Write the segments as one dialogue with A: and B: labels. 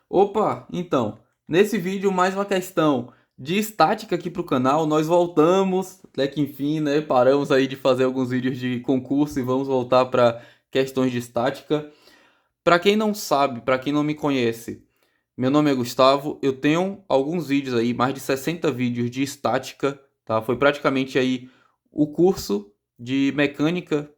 A: Opa, então, nesse vídeo mais uma questão de estática aqui para o canal. Nós voltamos, até que enfim, né? Paramos aí de fazer alguns vídeos de concurso e vamos voltar para questões de estática. Para quem não sabe, para quem não me conhece, meu nome é Gustavo. Eu tenho alguns vídeos aí, mais de 60 vídeos de estática, tá? Foi praticamente aí o curso de mecânica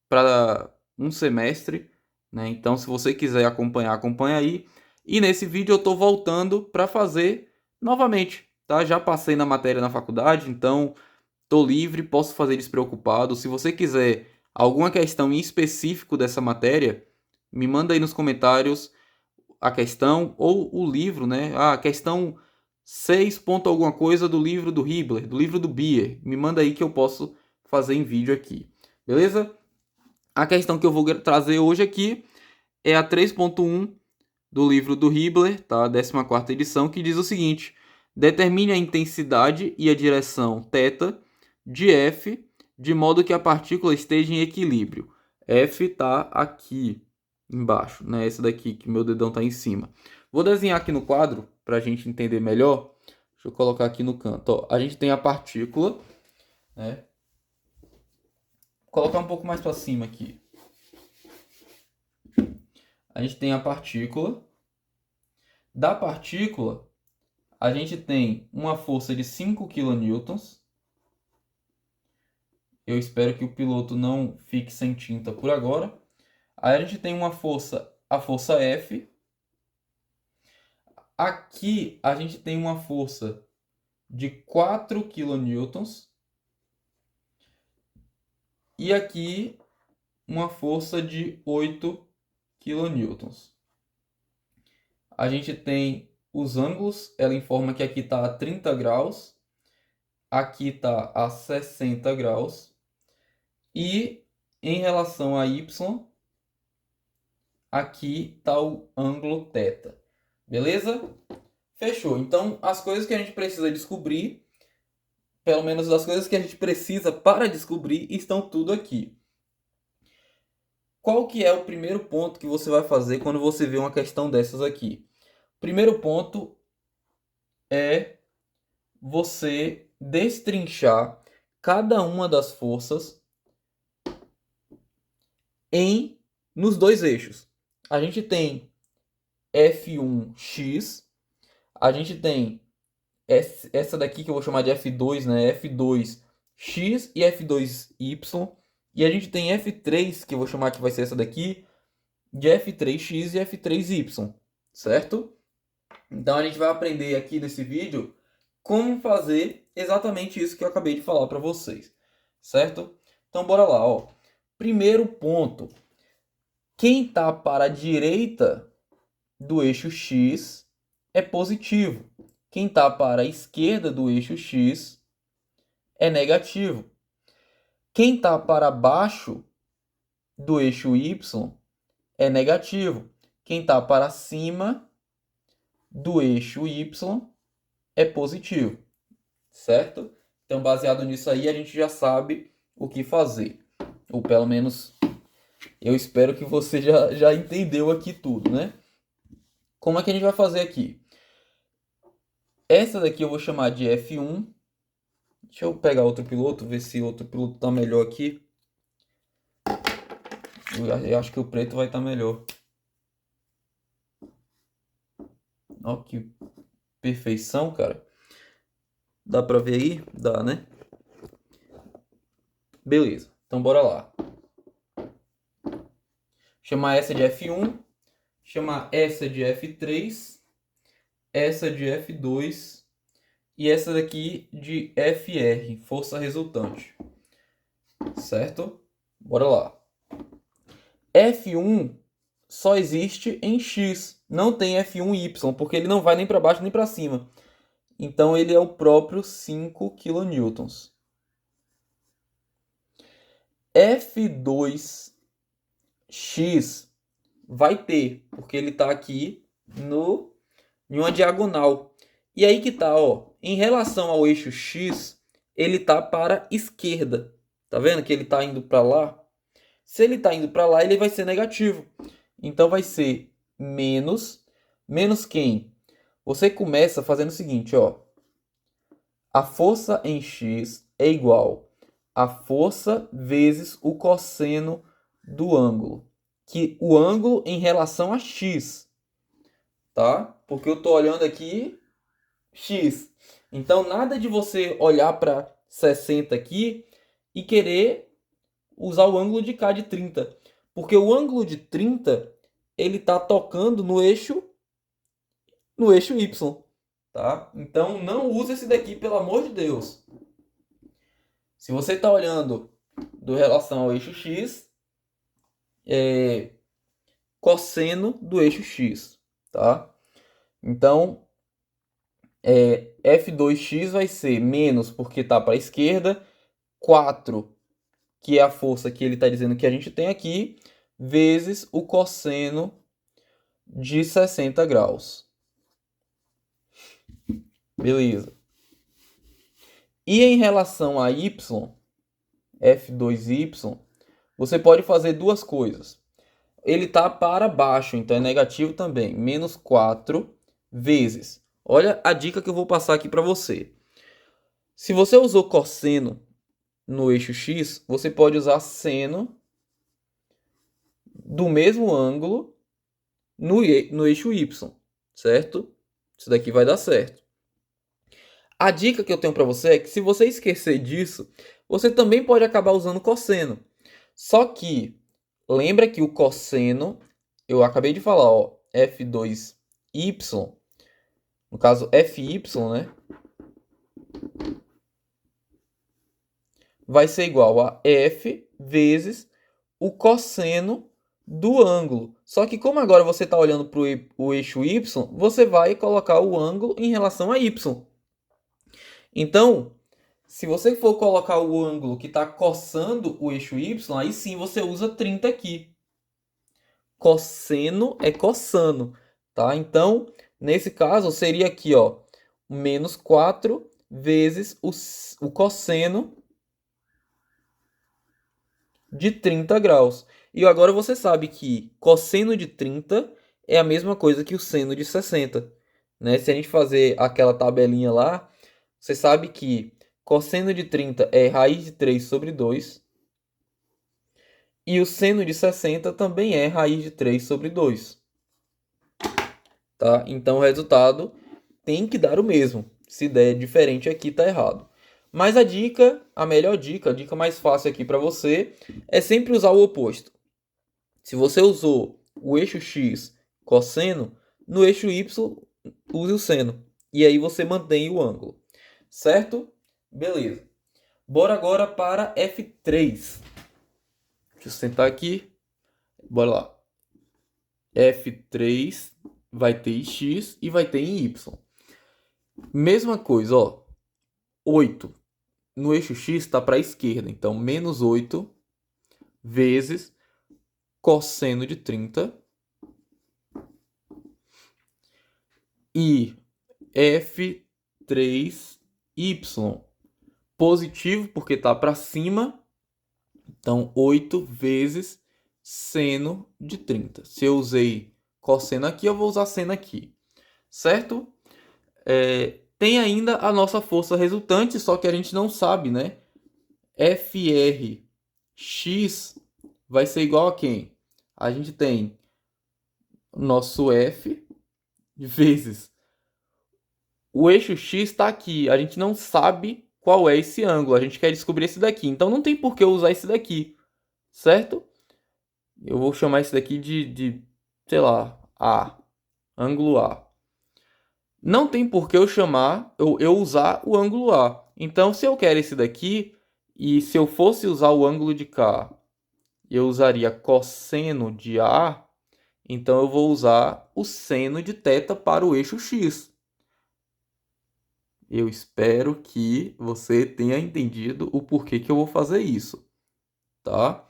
A: para um semestre, né? Então, se você quiser acompanhar, acompanha aí. E nesse vídeo eu estou voltando para fazer novamente, tá? Já passei na matéria na faculdade, então estou livre, posso fazer despreocupado. Se você quiser alguma questão em específico dessa matéria, me manda aí nos comentários a questão ou o livro, né? Ah, a questão 6 ponto alguma coisa do livro do Hibler, do livro do Bier. Me manda aí que eu posso fazer em vídeo aqui. Beleza? A questão que eu vou trazer hoje aqui é a 3.1 do livro do Hibler, tá? 14ª edição, que diz o seguinte: determine a intensidade e a direção θ de F de modo que a partícula esteja em equilíbrio. F está aqui embaixo, né? Esse daqui que meu dedão está em cima. Vou desenhar aqui no quadro para a gente entender melhor. Deixa eu colocar aqui no canto. Ó, a gente tem a partícula, né? Vou colocar um pouco mais para cima aqui. A gente tem a partícula. Da partícula, a gente tem uma força de 5 kN. Eu espero que o piloto não fique sem tinta por agora. Aí a gente tem uma força, a força F. Aqui a gente tem uma força de 4 kN. E aqui uma força de 8 kN. A gente tem os ângulos, ela informa que aqui está a 30 graus, aqui está a 60 graus. E em relação a y, aqui está o ângulo θ. Beleza? Fechou. Então, as coisas que a gente precisa descobrir, pelo menos as coisas que a gente precisa para descobrir, estão tudo aqui. Qual que é o primeiro ponto que você vai fazer quando você vê uma questão dessas aqui? Primeiro ponto é você destrinchar cada uma das forças nos dois eixos. A gente tem F1x, a gente tem essa daqui que eu vou chamar de F2, né? F2x e F2y. E a gente tem F3, que eu vou chamar que vai ser essa daqui, de F3x e F3y, certo? Então a gente vai aprender aqui nesse vídeo como fazer exatamente isso que eu acabei de falar para vocês, certo? Então bora lá, ó. Primeiro ponto. Quem está para a direita do eixo x é positivo. Quem está para a esquerda do eixo x é negativo. Quem está para baixo do eixo y é negativo. Quem está para cima do eixo y é positivo, certo? Então, baseado nisso aí, a gente já sabe o que fazer. Ou pelo menos, eu espero que você já entendeu aqui tudo, né? Como é que a gente vai fazer aqui? Essa daqui eu vou chamar de F1. Deixa eu pegar outro piloto, ver se outro piloto está melhor aqui. Eu acho que o preto vai estar melhor. Ó, que perfeição, cara. Dá pra ver aí? Dá, né? Beleza, então bora lá. Chamar essa de F1, chamar essa de F3, essa de F2 e essa daqui de FR, força resultante. Certo? Bora lá. F1 só existe em X, não tem F1Y, porque ele não vai nem para baixo nem para cima. Então ele é o próprio 5 kN. F2x vai ter, porque ele está aqui em uma diagonal. E aí que tá, ó, em relação ao eixo x, ele tá para a esquerda. Tá vendo que ele tá indo para lá? Se ele tá indo para lá, ele vai ser negativo. Então vai ser menos Menos quem? Você começa fazendo o seguinte, ó. A força em x é igual a força vezes o cosseno do ângulo. Que o ângulo em relação a x, tá? Porque eu tô olhando aqui x. Então, nada de você olhar para 60 aqui e querer usar o ângulo de cá de 30. Porque o ângulo de 30, ele tá tocando no eixo y, tá? Então, não use esse daqui, pelo amor de Deus. Se você está olhando do relação ao eixo x, é cosseno do eixo x, tá? Então, F2x vai ser menos, porque está para a esquerda, 4, que é a força que ele está dizendo que a gente tem aqui, vezes o cosseno de 60 graus. Beleza. E em relação a y, F2y, você pode fazer duas coisas. Ele está para baixo, então é negativo também. Menos 4 vezes. Olha a dica que eu vou passar aqui para você. Se você usou cosseno no eixo x, você pode usar seno do mesmo ângulo no eixo y, certo? Isso daqui vai dar certo. A dica que eu tenho para você é que se você esquecer disso, você também pode acabar usando cosseno. Só que lembra que o cosseno, eu acabei de falar, ó, F2y, no caso Fy, né? Vai ser igual a F vezes o cosseno do ângulo. Só que como agora você está olhando para o eixo y, você vai colocar o ângulo em relação a y. Então, se você for colocar o ângulo que está coçando o eixo y, aí sim você usa 30 aqui. Cosseno é cossano, tá? Então, nesse caso, seria aqui, ó, menos 4 vezes o cosseno de 30 graus. E agora você sabe que cosseno de 30 é a mesma coisa que o seno de 60, né? Se a gente fazer aquela tabelinha lá, você sabe que cosseno de 30 é raiz de 3 sobre 2. E o seno de 60 também é raiz de 3 sobre 2. Tá? Então o resultado tem que dar o mesmo. Se der diferente aqui, tá errado. Mas a dica, a melhor dica, a dica mais fácil aqui para você é sempre usar o oposto. Se você usou o eixo x cosseno, no eixo y use o seno. E aí você mantém o ângulo. Certo? Beleza. Bora agora para F3. Deixa eu sentar aqui. Bora lá. F3 vai ter em x e vai ter em y. Mesma coisa, ó. 8 no eixo x está para a esquerda. Então, menos 8 vezes cosseno de 30. E F3y. Positivo porque está para cima. Então, 8 vezes seno de 30. Se eu usei cosseno aqui, eu vou usar seno aqui. Certo? Tem ainda a nossa força resultante, só que a gente não sabe, né? FRX vai ser igual a quem? A gente tem o nosso F vezes o eixo X está aqui. A gente não sabe qual é esse ângulo. A gente quer descobrir esse daqui. Então não tem por que eu usar esse daqui. Certo? Eu vou chamar esse daqui de sei lá, A. Ângulo A. Não tem por que eu chamar, eu usar o ângulo A. Então, se eu quero esse daqui, e se eu fosse usar o ângulo de cá, eu usaria cosseno de A, então eu vou usar o seno de θ para o eixo X. Eu espero que você tenha entendido o porquê que eu vou fazer isso, tá?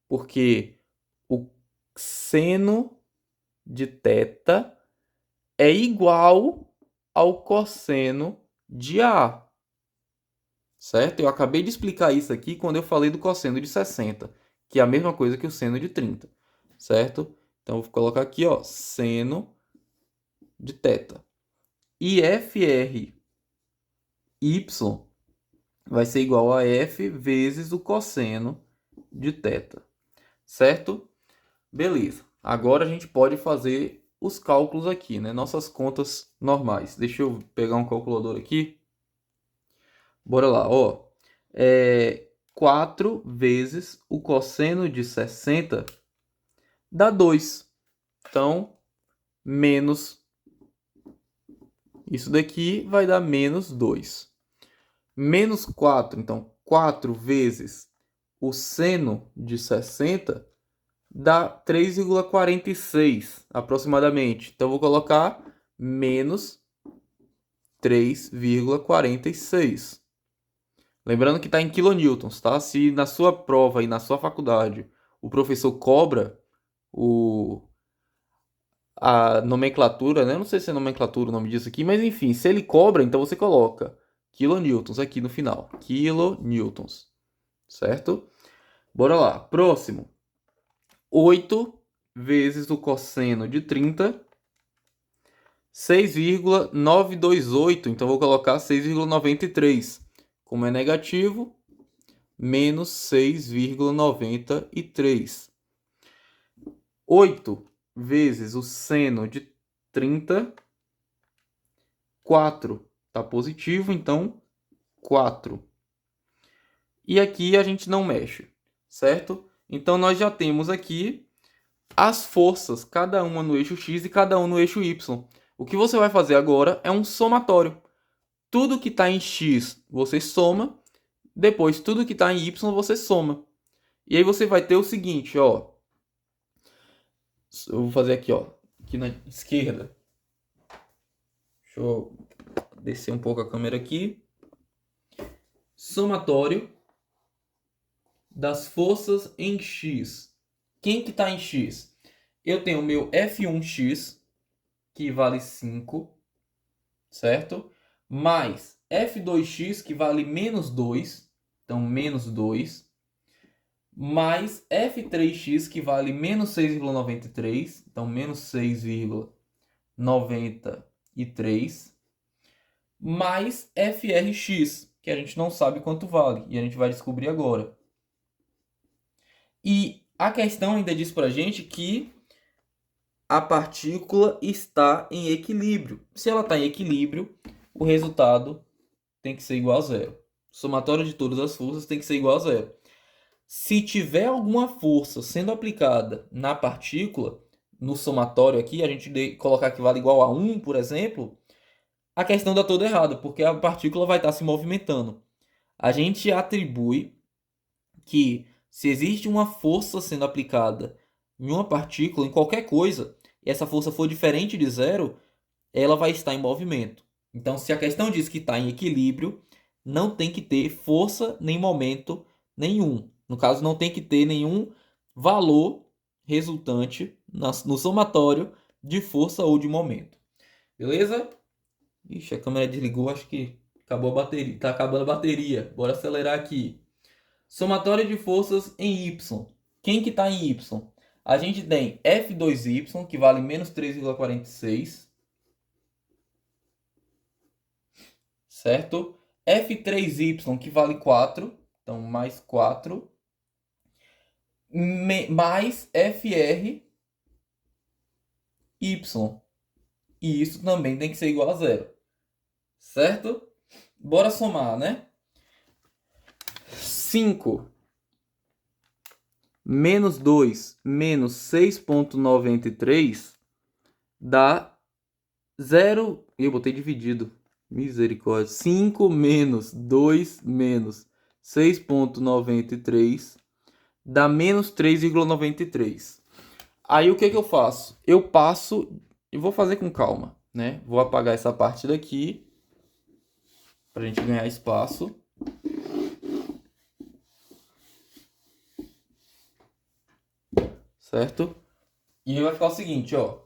A: Porque o seno de θ é igual ao cosseno de A, certo? Eu acabei de explicar isso aqui quando eu falei do cosseno de 60, que é a mesma coisa que o seno de 30, certo? Então, eu vou colocar aqui, ó, seno de θ. E FRY vai ser igual a F vezes o cosseno de θ. Certo? Beleza. Agora a gente pode fazer os cálculos aqui, né? Nossas contas normais. Deixa eu pegar um calculador aqui. Bora lá, ó. 4 vezes o cosseno de 60 dá 2. Então, menos isso daqui vai dar menos 2. Menos 4, então 4 vezes o seno de 60 dá 3,46 aproximadamente. Então, vou colocar menos 3,46. Lembrando que está em quilonewtons, tá? Se na sua prova e na sua faculdade o professor cobra a nomenclatura, né? Eu não sei se é nomenclatura o nome disso aqui, mas enfim, se ele cobra, então você coloca kilonewtons aqui no final. Kilonewtons, certo? Bora lá. Próximo. 8 vezes o cosseno de 30, 6,928. Então, vou colocar 6,93. Como é negativo, menos 6,93. 8 vezes o seno de 30, 4. Está positivo, então 4. E aqui a gente não mexe, certo? Então, nós já temos aqui as forças, cada uma no eixo X e cada uma no eixo Y. O que você vai fazer agora é um somatório. Tudo que está em X você soma, depois tudo que está em Y você soma. E aí você vai ter o seguinte, ó. Eu vou fazer aqui, ó, aqui na esquerda. Deixa eu descer um pouco a câmera aqui. Somatório das forças em X. Quem que está em X? Eu tenho o meu F1x, que vale 5, certo? Mais F2x, que vale menos 2, então menos 2. Mais F3x, que vale menos 6,93, então menos 6,93. Mais FRX, que a gente não sabe quanto vale, e a gente vai descobrir agora. E a questão ainda diz pra gente que a partícula está em equilíbrio. Se ela está em equilíbrio, o resultado tem que ser igual a zero. O somatório de todas as forças tem que ser igual a zero. Se tiver alguma força sendo aplicada na partícula, no somatório aqui, a gente colocar que vale igual a 1, por exemplo, a questão dá toda errada, porque a partícula vai estar se movimentando. A gente atribui que se existe uma força sendo aplicada em uma partícula, em qualquer coisa, e essa força for diferente de zero, ela vai estar em movimento. Então, se a questão diz que está em equilíbrio, não tem que ter força nem momento nenhum. No caso, não tem que ter nenhum valor resultante no somatório de força ou de momento. Beleza? Ixi, a câmera desligou, acho que acabou a bateria. Tá acabando a bateria. Bora acelerar aqui. Somatório de forças em Y. Quem que está em Y? A gente tem F2Y, que vale menos 3,46. Certo? F3Y, que vale 4. Então, mais 4. Mais FRY. E isso também tem que ser igual a zero. Certo? Bora somar, né? 5 menos 2 menos 6,93 dá 0. Eu botei dividido. Misericórdia. 5 menos 2 menos 6,93 dá menos 3,93. Aí o que eu faço? Eu passo e vou fazer com calma, né? Vou apagar essa parte daqui para a gente ganhar espaço. Certo? E aí vai ficar o seguinte, ó.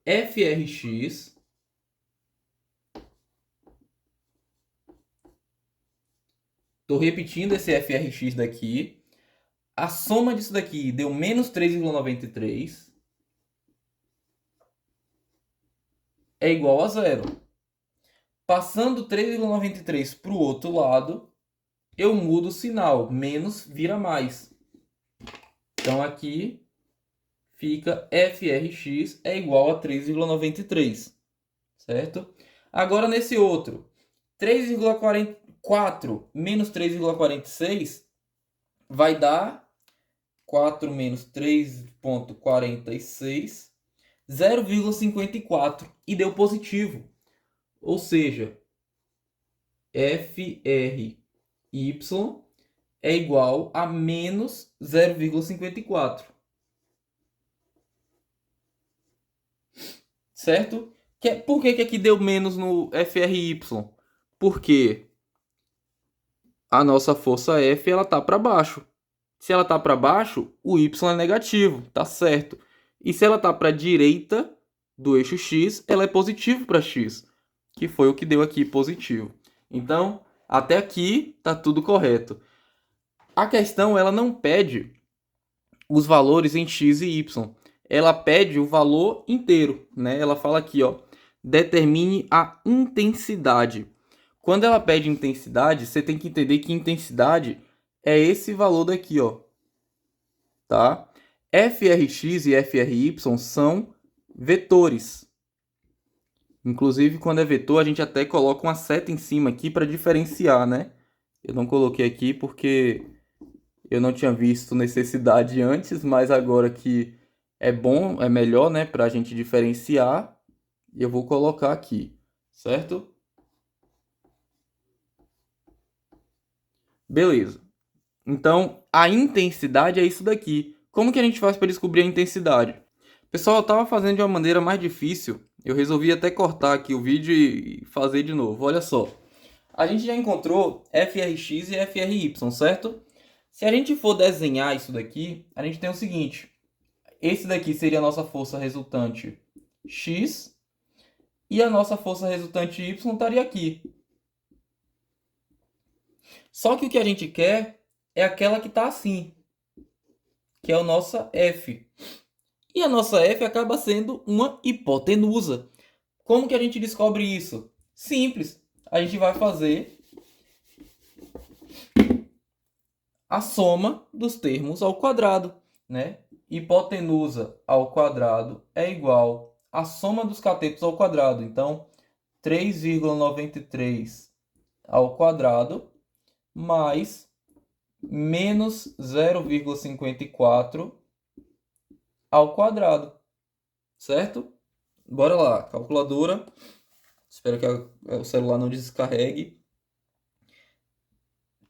A: FRX tô repetindo esse FRX daqui. A soma disso daqui deu menos 3,93. é igual a zero. Passando 3,93 para o outro lado, eu mudo o sinal. Menos vira mais. Então aqui fica FRX é igual a 3,93. Certo? Agora nesse outro, 3,44 menos 3,46 vai dar 4 menos 3,46, 0,54 e deu positivo. Ou seja, FRY é igual a menos 0,54. Certo? Por que aqui deu menos no FRY? Porque a nossa força F ela tá para baixo. Se ela tá para baixo, o Y é negativo, tá certo. E se ela tá para a direita do eixo X, ela é positivo para X, que foi o que deu aqui positivo. Então, até aqui tá tudo correto. A questão ela não pede os valores em X e Y. Ela pede o valor inteiro, né? Ela fala aqui, ó, determine a intensidade. Quando ela pede intensidade, você tem que entender que intensidade é esse valor daqui, ó. Tá? FRX e FRY são vetores. Inclusive, quando é vetor, a gente até coloca uma seta em cima aqui para diferenciar, né? Eu não coloquei aqui porque eu não tinha visto necessidade antes, mas agora que é bom, é melhor, né, para a gente diferenciar, eu vou colocar aqui, certo? Beleza. Então, a intensidade é isso daqui. Como que a gente faz para descobrir a intensidade? Pessoal, eu estava fazendo de uma maneira mais difícil. Eu resolvi até cortar aqui o vídeo e fazer de novo. Olha só. A gente já encontrou FRX e FRY, certo? Se a gente for desenhar isso daqui, a gente tem o seguinte. Esse daqui seria a nossa força resultante X. E a nossa força resultante Y estaria aqui. Só que o que a gente quer é aquela que está assim, que é a nossa F. E a nossa F acaba sendo uma hipotenusa. Como que a gente descobre isso? Simples. A gente vai fazer a soma dos termos ao quadrado, né? Hipotenusa ao quadrado é igual à soma dos catetos ao quadrado. Então, 3,93 ao quadrado mais menos 0,54 ao quadrado, certo? Bora lá, calculadora. Espero que o celular não descarregue.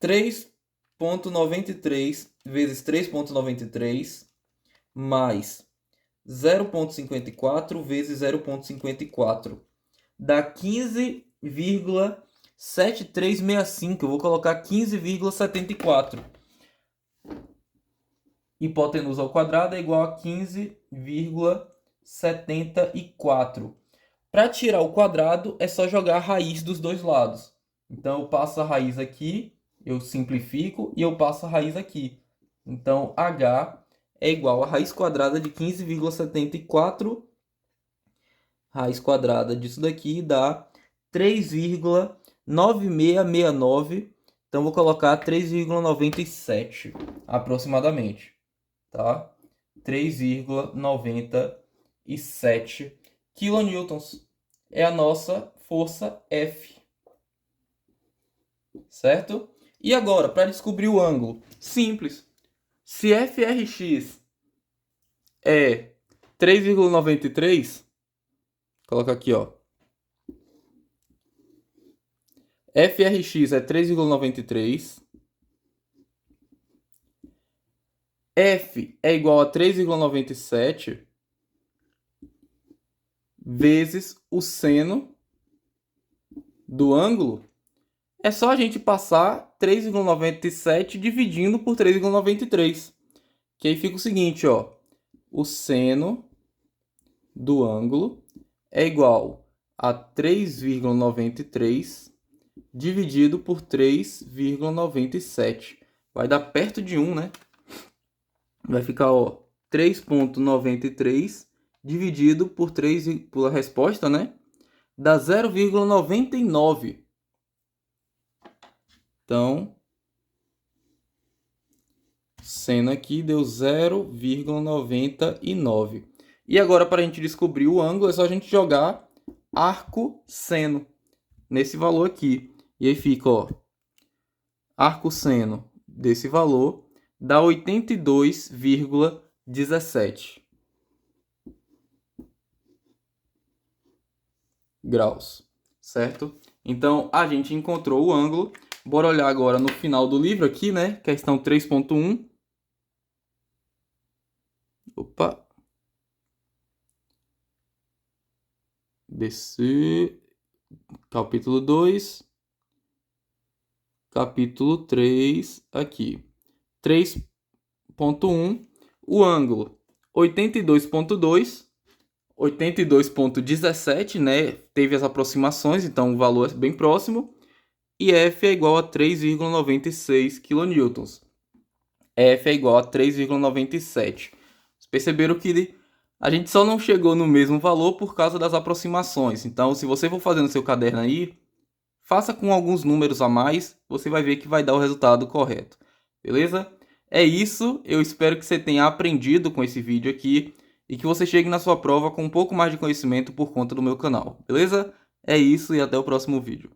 A: 3,93 vezes 3,93 mais 0,54 vezes 0,54 dá 15,7365. Eu vou colocar 15,74. Hipotenusa ao quadrado é igual a 15,74. Para tirar o quadrado, é só jogar a raiz dos dois lados. Então, eu passo a raiz aqui, eu simplifico e eu passo a raiz aqui. Então, H é igual a raiz quadrada de 15,74. Raiz quadrada disso daqui dá 3,9669. Então, vou colocar 3,97 aproximadamente. Tá? 3,97 kilonewtons é a nossa força F. Certo? E agora, para descobrir o ângulo? Simples. Se FRX é 3,93, coloca aqui, ó. FRX é 3,93. F é igual a 3,97 vezes o seno do ângulo. É só a gente passar 3,97 dividindo por 3,93. Que aí fica o seguinte, ó. O seno do ângulo é igual a 3,93 dividido por 3,97. Vai dar perto de 1, né? Vai ficar, ó, 3,93 dividido por 3, pela resposta, né? dá 0,99. Então, seno aqui deu 0,99. E agora, para a gente descobrir o ângulo, é só a gente jogar arco-seno nesse valor aqui. E aí fica, ó, arco-seno desse valor dá 82,17 graus, certo? Então, a gente encontrou o ângulo. Bora olhar agora no final do livro aqui, né? Questão 3.1. Opa. Descer. Capítulo 2. Capítulo 3 aqui. 3.1. O ângulo 82,2. 82,17, né? Teve as aproximações, então o valor é bem próximo. E F é igual a 3,96 kN. F é igual a 3,97. Vocês perceberam que a gente só não chegou no mesmo valor por causa das aproximações. Então, se você for fazer no seu caderno aí, faça com alguns números a mais, você vai ver que vai dar o resultado correto. Beleza? É isso, eu espero que você tenha aprendido com esse vídeo aqui e que você chegue na sua prova com um pouco mais de conhecimento por conta do meu canal. Beleza? É isso e até o próximo vídeo.